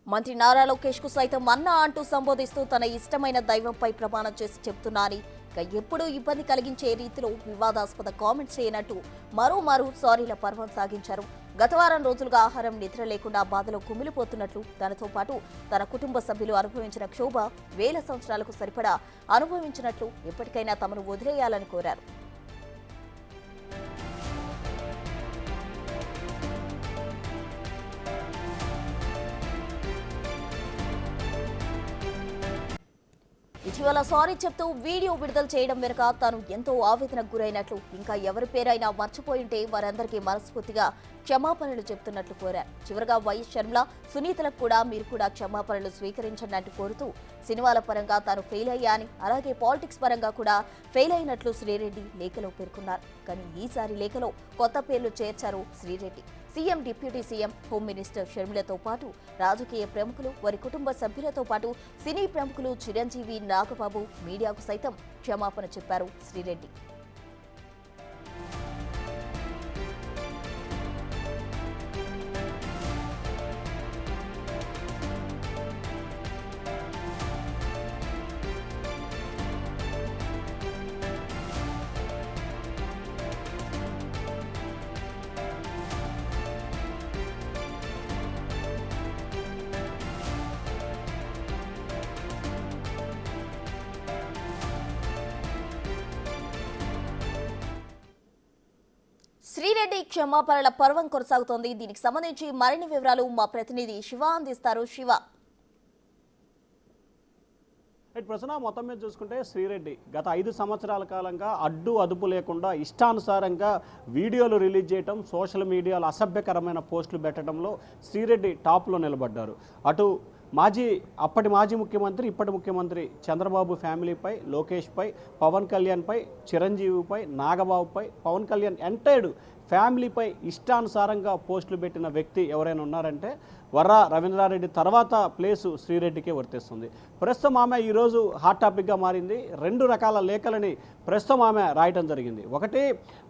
మంత్రి నారా లోకేష్ కు సైతం అన్న అంటూ సంబోధిస్తూ తన ఇష్టమైన దైవంపై ప్రమాణం చేసి చెప్తున్నారని, ఎప్పుడూ ఇబ్బంది కలిగించే రీతిలో వివాదాస్పద కామెంట్స్ చేయనట్టు మరో సారీల పర్వం సాగించారు. గత వారం రోజులుగా ఆహారం నిద్ర లేకుండా బాధలో కుమిలిపోతున్నట్లు, దానితో పాటు తన కుటుంబ సభ్యులు అనుభవించిన క్షోభ వేల సంవత్సరాలకు సరిపడా అనుభవించినట్లు, ఎప్పటికైనా తమను వదిలేయాలని కోరారు. ఇటీవల సారీ చెప్తూ వీడియో విడుదల చేయడం వెనుక తాను ఎంతో ఆవేదనకు గురైనట్లు, ఇంకా ఎవరి పేరైనా మర్చిపోయింటే వారందరికీ మనస్ఫూర్తిగా క్షమాపణలు చెప్తున్నట్లు కోరారు. చివరగా వైఎస్ షర్మిల, సునీతలకు కూడా మీరు కూడా క్షమాపణలు స్వీకరించండి అంటూ కోరుతూ, సినిమాల పరంగా తాను ఫెయిల్ అయ్యాని, అలాగే పాలిటిక్స్ పరంగా కూడా ఫెయిల్ అయినట్లు శ్రీరెడ్డి లేఖలో పేర్కొన్నారు. కానీ ఈసారి లేఖలో కొత్త పేర్లు చేర్చారు Sri Reddy. CM, deputy CM, home minister షర్మిలతో పాటు రాజకీయ ప్రముఖులు, వారి కుటుంబ సభ్యులతో పాటు సినీ ప్రముఖులు చిరంజీవి, నాగబాబు, మీడియాకు సైతం క్షమాపణ చెప్పారు శ్రీరెడ్డి. శ్రీరెడ్డి క్షమాపణల పర్వం కొనసాగుతోంది. దీనికి సంబంధించి మరిన్ని వివరాలు మా ప్రతినిధి శివ అందిస్తారు. శివ, ప్రశ్న మొత్తం మీద చూసుకుంటే శ్రీరెడ్డి గత 5 సంవత్సరాల కాలంగా అడ్డు అదుపు లేకుండా ఇష్టానుసారంగా వీడియోలు రిలీజ్ చేయడం, సోషల్ మీడియాలో అసభ్యకరమైన పోస్టులు పెట్టడంలో శ్రీరెడ్డి టాప్లో నిలబడ్డారు. అటు అప్పటి మాజీ ముఖ్యమంత్రి, ఇప్పటి ముఖ్యమంత్రి చంద్రబాబు ఫ్యామిలీపై, లోకేష్పై, పవన్ కళ్యాణ్పై, చిరంజీవిపై, నాగబాబుపై, పవన్ కళ్యాణ్ ఎంటైర్డ్ ఫ్యామిలీపై ఇష్టానుసారంగా పోస్టులు పెట్టిన వ్యక్తి ఎవరైనా ఉన్నారంటే వర్రా రవీంద్రారెడ్డి తర్వాత ప్లేసు శ్రీరెడ్డికే వర్తిస్తుంది. ప్రస్తుతం ఆమె ఈరోజు హాట్ టాపిక్గా మారింది. 2 రకాల లేఖలని ప్రస్తుతం ఆమె రాయటం జరిగింది. ఒకటి,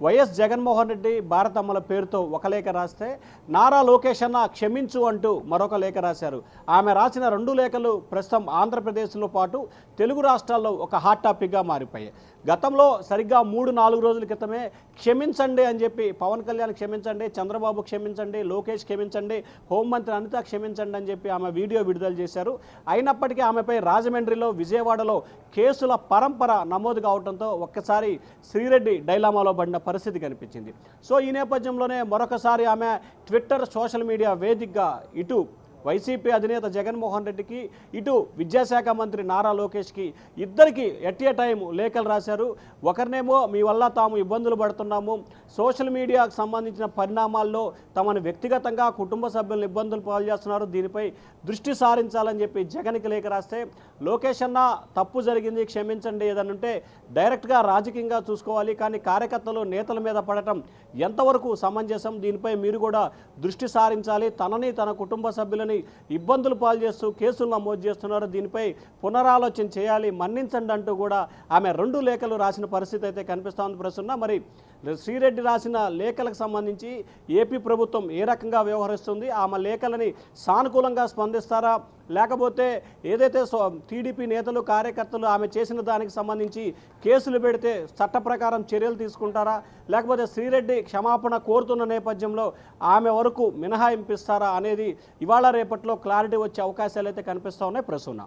వైఎస్ జగన్మోహన్ రెడ్డి భారతమ్మల పేరుతో ఒక లేఖ రాస్తే, నారా లోకేష్ అన్న క్షమించు అంటూ మరొక లేఖ రాశారు. ఆమె రాసిన 2 లేఖలు ప్రస్తుతం ఆంధ్రప్రదేశ్లో పాటు తెలుగు రాష్ట్రాల్లో ఒక హాట్ టాపిక్గా మారిపోయాయి. గతంలో సరిగ్గా 3-4 రోజుల క్రితమే క్షమించండి అని చెప్పి పవన్ కళ్యాణ్ క్షమించండి, చంద్రబాబు క్షమించండి, లోకేష్ క్షమించండి, హోంమంత్రి అనిత క్షమించండి అని చెప్పి ఆమె వీడియో విడుదల చేశారు. అయినప్పటికీ ఆమెపై రాజమండ్రిలో, విజయవాడలో కేసుల పరంపర నమోదు కావడంతో ఒక్కసారి శ్రీరెడ్డి డైలామాలో పడిన పరిస్థితి కనిపించింది. సో ఈ నేపథ్యంలోనే మరొకసారి ఆమె ట్విట్టర్, సోషల్ మీడియా వేదికగా ఇటు వైసీపీ అధినేత జగన్మోహన్ రెడ్డికి, ఇటు విద్యాశాఖ మంత్రి నారా లోకేష్కి, ఇద్దరికి ఎట్ ఏ టైం లేఖలు రాశారు. ఒకరినేమో మీ వల్ల తాము ఇబ్బందులు పడుతున్నాము, సోషల్ మీడియాకు సంబంధించిన పరిణామాల్లో తమను వ్యక్తిగతంగా, కుటుంబ సభ్యులను ఇబ్బందులు పాలు చేస్తున్నారు, దీనిపై దృష్టి సారించాలని చెప్పి జగన్కి లేఖ రాస్తే, లోకేష్ అన్న తప్పు జరిగింది క్షమించండి, ఏదనంటే డైరెక్ట్గా రాజకీయంగా చూసుకోవాలి, కానీ కార్యకర్తలు, నేతల మీద పడటం ఎంతవరకు సమంజసం, దీనిపై మీరు కూడా దృష్టి సారించాలి, తనని తన కుటుంబ సభ్యులని ఇబ్బందులు పాలు చేస్తూ కేసులు నమోదు చేస్తున్నారు, దీనిపై పునరాలోచన చేయాలి, మన్నించండి అంటూ కూడా ఆమె 2 లేఖలు రాసిన పరిస్థితి అయితే కనిపిస్తోంది. ప్రస్తుతం మరి శ్రీరెడ్డి రాసిన లేఖలకు సంబంధించి ఏపీ ప్రభుత్వం ఏ రకంగా వ్యవహరిస్తుంది, ఆమె లేఖలని సానుకూలంగా స్పందిస్తారా, లేకపోతే ఏదైతే టీడీపీ నేతలు, కార్యకర్తలు ఆమె చేసిన దానికి సంబంధించి కేసులు పెడితే చట్ట ప్రకారం చర్యలు తీసుకుంటారా, లేకపోతే శ్రీరెడ్డి క్షమాపణ కోరుతున్న నేపథ్యంలో ఆమె వరకు మినహాయింపిస్తారా అనేది ఇవాళ రేపట్లో క్లారిటీ వచ్చే అవకాశాలు అయితే కనిపిస్తూ ఉన్నాయి. ప్రసూన,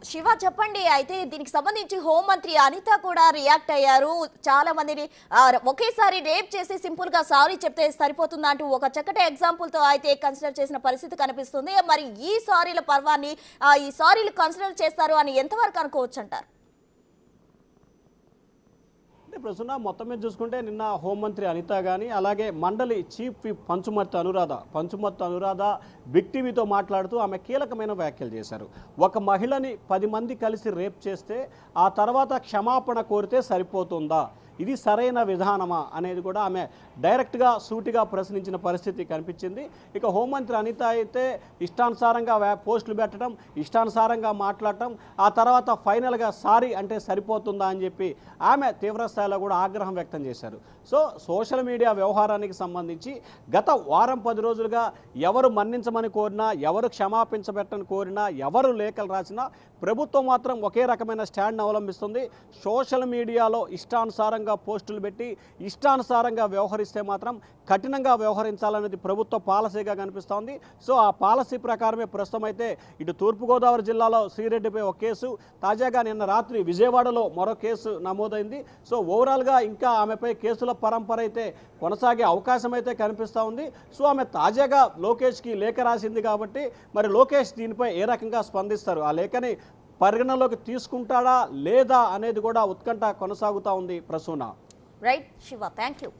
శివ చెప్పండి. అయితే దీనికి సంబంధించి హోంమంత్రి అనిత కూడా రియాక్ట్ అయ్యారు. చాలా మందిని ఒకేసారి రేప్ చేసి సింపుల్ గా సారీ చెప్తే సరిపోతుందా అంటూ ఒక చక్కటి ఎగ్జాంపుల్ తో అయితే కన్సిడర్ చేసిన పరిస్థితి కనిపిస్తుంది. మరి ఈ సారీల పర్వాన్ని, ఈ సారీలు కన్సిడర్ చేస్తారు అని ఎంతవరకు అనుకోవచ్చు అంటారు? అంటే ప్రస్తుతం మొత్తం మీద చూసుకుంటే నిన్న హోంమంత్రి అనిత కానీ, అలాగే మండలి chief whip Panchumarthi Anuradha big టీవీతో మాట్లాడుతూ ఆమె కీలకమైన వ్యాఖ్యలు చేశారు. ఒక మహిళని 10 మంది కలిసి రేప్ చేస్తే ఆ తర్వాత క్షమాపణ కోరితే సరిపోతుందా, ఇది సరైన విధానమా అనేది కూడా ఆమె డైరెక్ట్గా సూటిగా ప్రశ్నించిన పరిస్థితి కనిపించింది. ఇక హోంమంత్రి అనిత అయితే ఇష్టానుసారంగా పోస్టులు పెట్టడం, ఇష్టానుసారంగా మాట్లాడటం, ఆ తర్వాత ఫైనల్గా సారీ అంటే సరిపోతుందా అని చెప్పి ఆమె తీవ్రస్థాయిలో కూడా ఆగ్రహం వ్యక్తం చేశారు. సో సోషల్ మీడియా వ్యవహారానికి సంబంధించి గత వారం 10 రోజులుగా ఎవరు మన్నించమని కోరినా, ఎవరు క్షమాపించబెట్టని కోరినా, ఎవరు లేఖలు రాసినా ప్రభుత్వం మాత్రం ఒకే రకమైన స్టాండ్ను అవలంబిస్తుంది. సోషల్ మీడియాలో ఇష్టానుసారంగా పోస్టులు పెట్టి ఇష్టానుసారంగా వ్యవహరిస్తే మాత్రం కఠినంగా వ్యవహరించాలనేది ప్రభుత్వ పాలసీగా కనిపిస్తోంది. సో ఆ పాలసీ ప్రకారమే ప్రస్తుతం అయితే ఇటు తూర్పుగోదావరి జిల్లాలో శ్రీరెడ్డిపై ఒక కేసు, తాజాగా నిన్న రాత్రి విజయవాడలో మరో కేసు నమోదైంది. సో ఓవరాల్గా ఇంకా ఆమెపై కేసుల పరంపర అయితే కొనసాగే అవకాశం అయితే కనిపిస్తూ ఉంది. సో ఆమె తాజాగా లోకేష్కి లేఖ రాసింది కాబట్టి మరి లోకేష్ దీనిపై ఏ రకంగా స్పందిస్తారు, ఆ లేఖని పరిగణలోకి తీసుకుంటాడా లేదా అనేది కూడా ఉత్కంఠ కొనసాగుతూ ఉంది. Prasuna. Right Shiva, thank you.